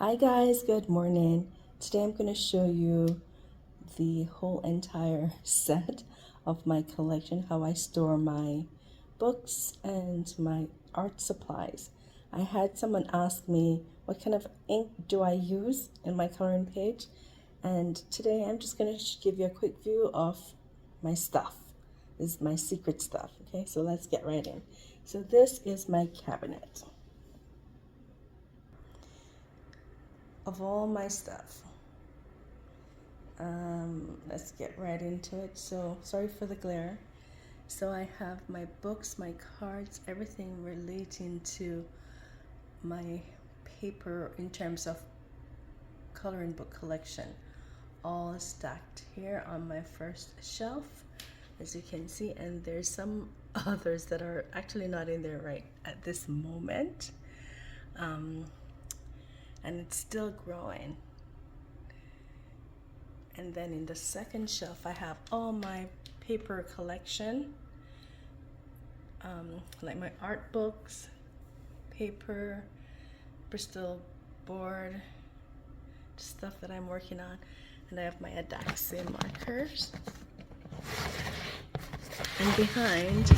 Hi guys, good morning. Today I'm going to show you the whole entire set of my collection, how I store my books and my art supplies. I had someone ask me what kind of ink do I use in my coloring page, and today I'm just going to give you a quick view of my stuff. This is my secret stuff, okay? So let's get right in. So this is my cabinet of all my stuff. Let's get right into it. So sorry for the glare. So I have my books, my cards, everything relating to my paper in terms of coloring book collection, all stacked here on my first shelf, as you can see. And there's some others that are actually not in there right at this moment, and it's still growing. And then in the second shelf, I have all my paper collection, like my art books, paper, Bristol board, stuff that I'm working on. And I have my Adaxe markers. And behind,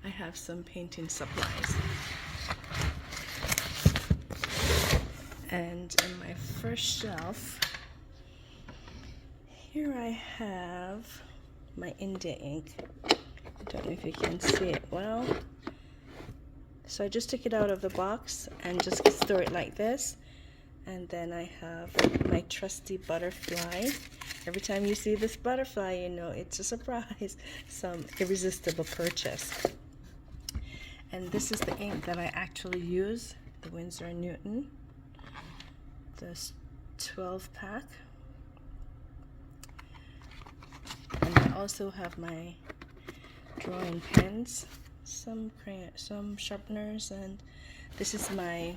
I have some painting supplies. And in my first shelf, here I have my India ink. I don't know if you can see it well. So I just took it out of the box and just store it like this. And then I have my trusty butterfly. Every time you see this butterfly, you know it's a surprise, some irresistible purchase. And this is the ink that I actually use, the Winsor & Newton, this 12 pack. And I also have my drawing pens, some sharpeners, and this is my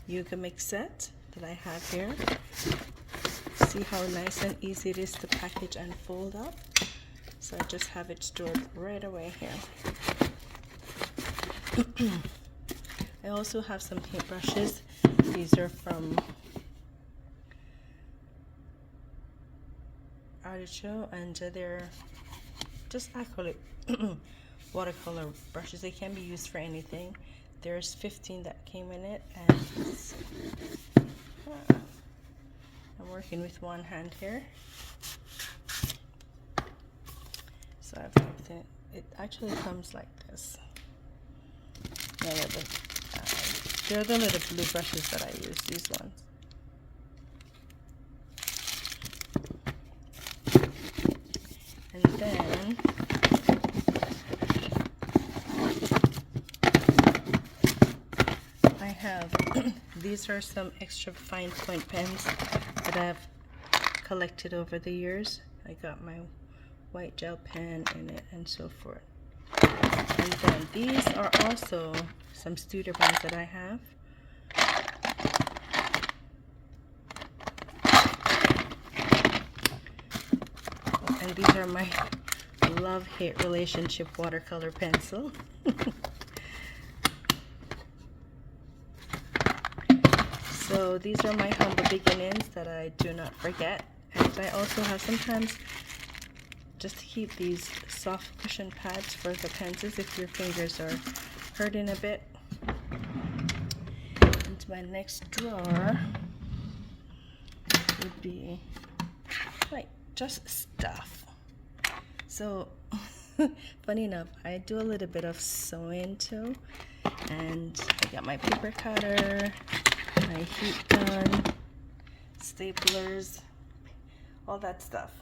Yuga mix set that I have here. See how nice and easy it is to package and fold up. So I just have it stored right away here. I also have some paintbrushes. These are from Artichoke, and they're just acrylic watercolor brushes. They can be used for anything. There's 15 that came in it, and I'm working with one hand here. So I've everything. It actually comes like this. They're the little blue brushes that I use, these ones. And then I have, these are some extra fine point pens that I've collected over the years. I got my white gel pen in it and so forth. And then these are also some studio pens that I have. And these are my love-hate relationship watercolor pencil. So these are my humble beginnings that I do not forget. And I also have sometimes, just to keep these soft cushion pads for the pencils if your fingers are hurting a bit. And my next drawer would be like just stuff. So funny enough, I do a little bit of sewing too, and I got my paper cutter, my heat gun, staplers, all that stuff.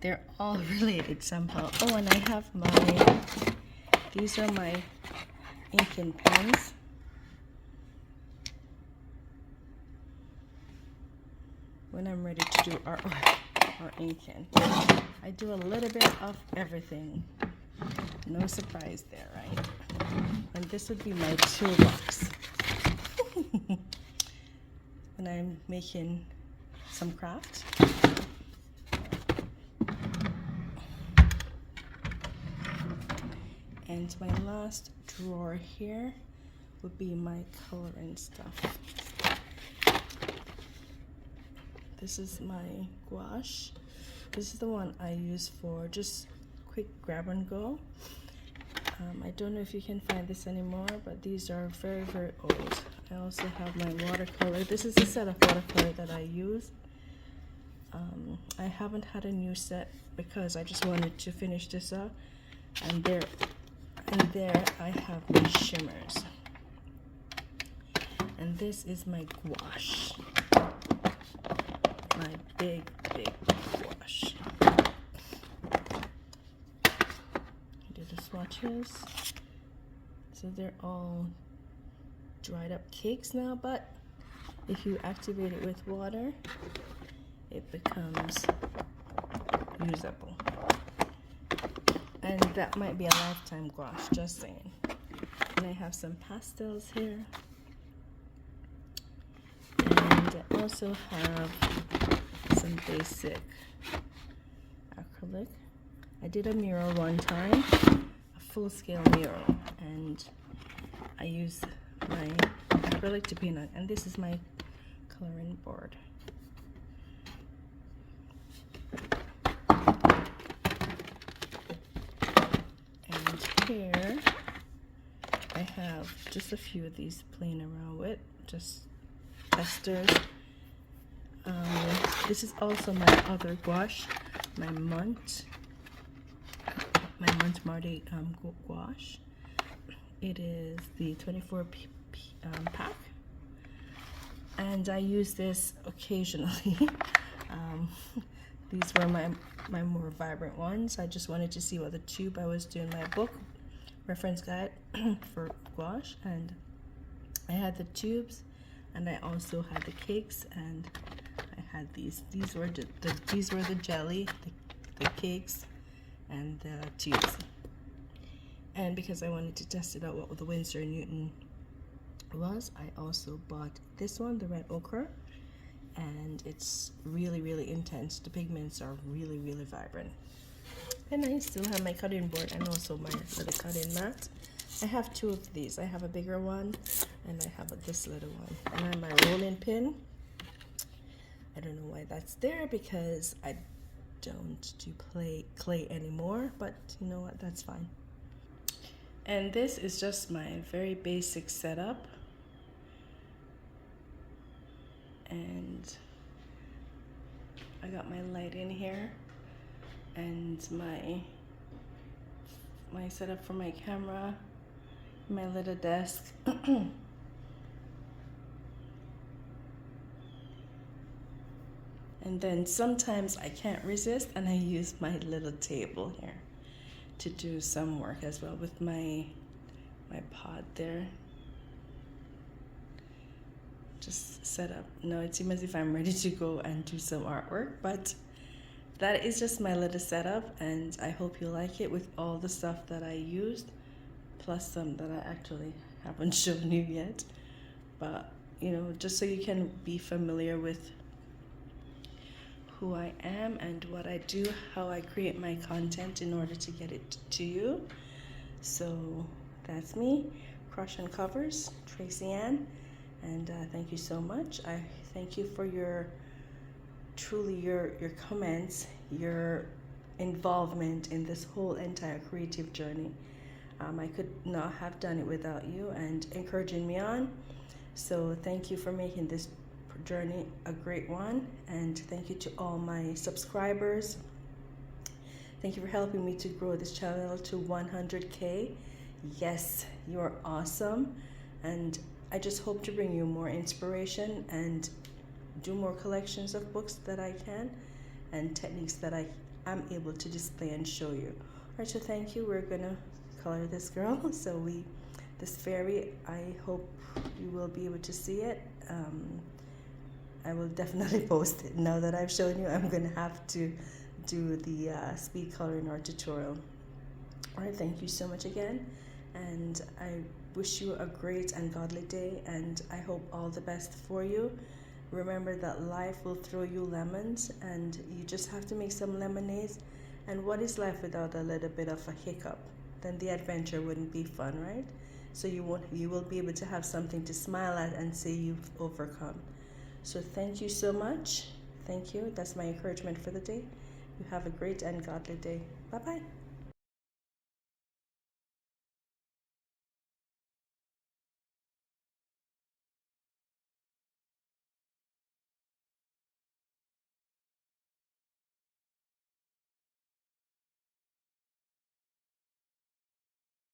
They're all related somehow. Oh, and I have these are my inking pens. When I'm ready to do artwork or inking. I do a little bit of everything. No surprise there, right? And this would be my toolbox. when I'm making some craft. And my last drawer here would be my coloring stuff. This is my gouache. This is the one I use for just quick grab and go. I don't know if you can find this anymore, but these are very, very old. I also have my watercolor. This is a set of watercolor that I use. I haven't had a new set because I just wanted to finish this up. And there I have my shimmers. And this is my gouache. My big, big gouache. Do the swatches. So they're all dried up cakes now, but if you activate it with water, it becomes usable. And that might be a lifetime gouache, just saying. And I have some pastels here. And I also have some basic acrylic. I did a mural one time, a full-scale mural, and I used my acrylic to paint on, and this is my coloring board. And here I have just a few of these playing around with, just testers. This is also my other gouache, my Montmartre gouache. It is the 24 pack, and I use this occasionally. These were my more vibrant ones. I just wanted to see what the tube. I was doing my book reference guide for gouache, and I had the tubes, and I also had the cakes, and I had these. These were the jelly, the cakes, and the tubes. And because I wanted to test it out what the Winsor & Newton was, I also bought this one, the red ochre, and it's really, really intense. The pigments are really, really vibrant. And I still have my cutting board and also my little cutting mat. I have two of these. I have a bigger one and I have this little one. And I have my rolling pin. I don't know why that's there because I don't do clay anymore, but you know what, that's fine. And this is just my very basic setup. And I got my light in here and my setup for my camera, my little desk. And then sometimes I can't resist and I use my little table here to do some work as well with my pod there. Just set up. No, it seems as if I'm ready to go and do some artwork, but that is just my little setup, and I hope you like it with all the stuff that I used, plus some that I actually haven't shown you yet. But you know, just so you can be familiar with who I am and what I do, how I create my content in order to get it to you. So that's me, Crush and Covers, Tracy Ann, and thank you so much. I thank you for your comments, your involvement in this whole entire creative journey. I could not have done it without you and encouraging me on. So thank you for making this journey a great one, and thank you to all my subscribers. Thank you for helping me to grow this channel to 100K. Yes, you're awesome, and I just hope to bring you more inspiration and do more collections of books that I can and techniques that I am able to display and show you. All right, so thank you. We're gonna color this girl. So this fairy, I hope you will be able to see it. I will definitely post it. Now that I've shown you, I'm gonna have to do the speed coloring or tutorial. All right, thank you so much again, and I wish you a great and godly day, and I hope all the best for you. Remember that life will throw you lemons, and you just have to make some lemonades. And what is life without a little bit of a hiccup? Then the adventure wouldn't be fun, right? So you will be able to have something to smile at and say you've overcome. So thank you so much. Thank you. That's my encouragement for the day. You have a great and godly day. Bye bye.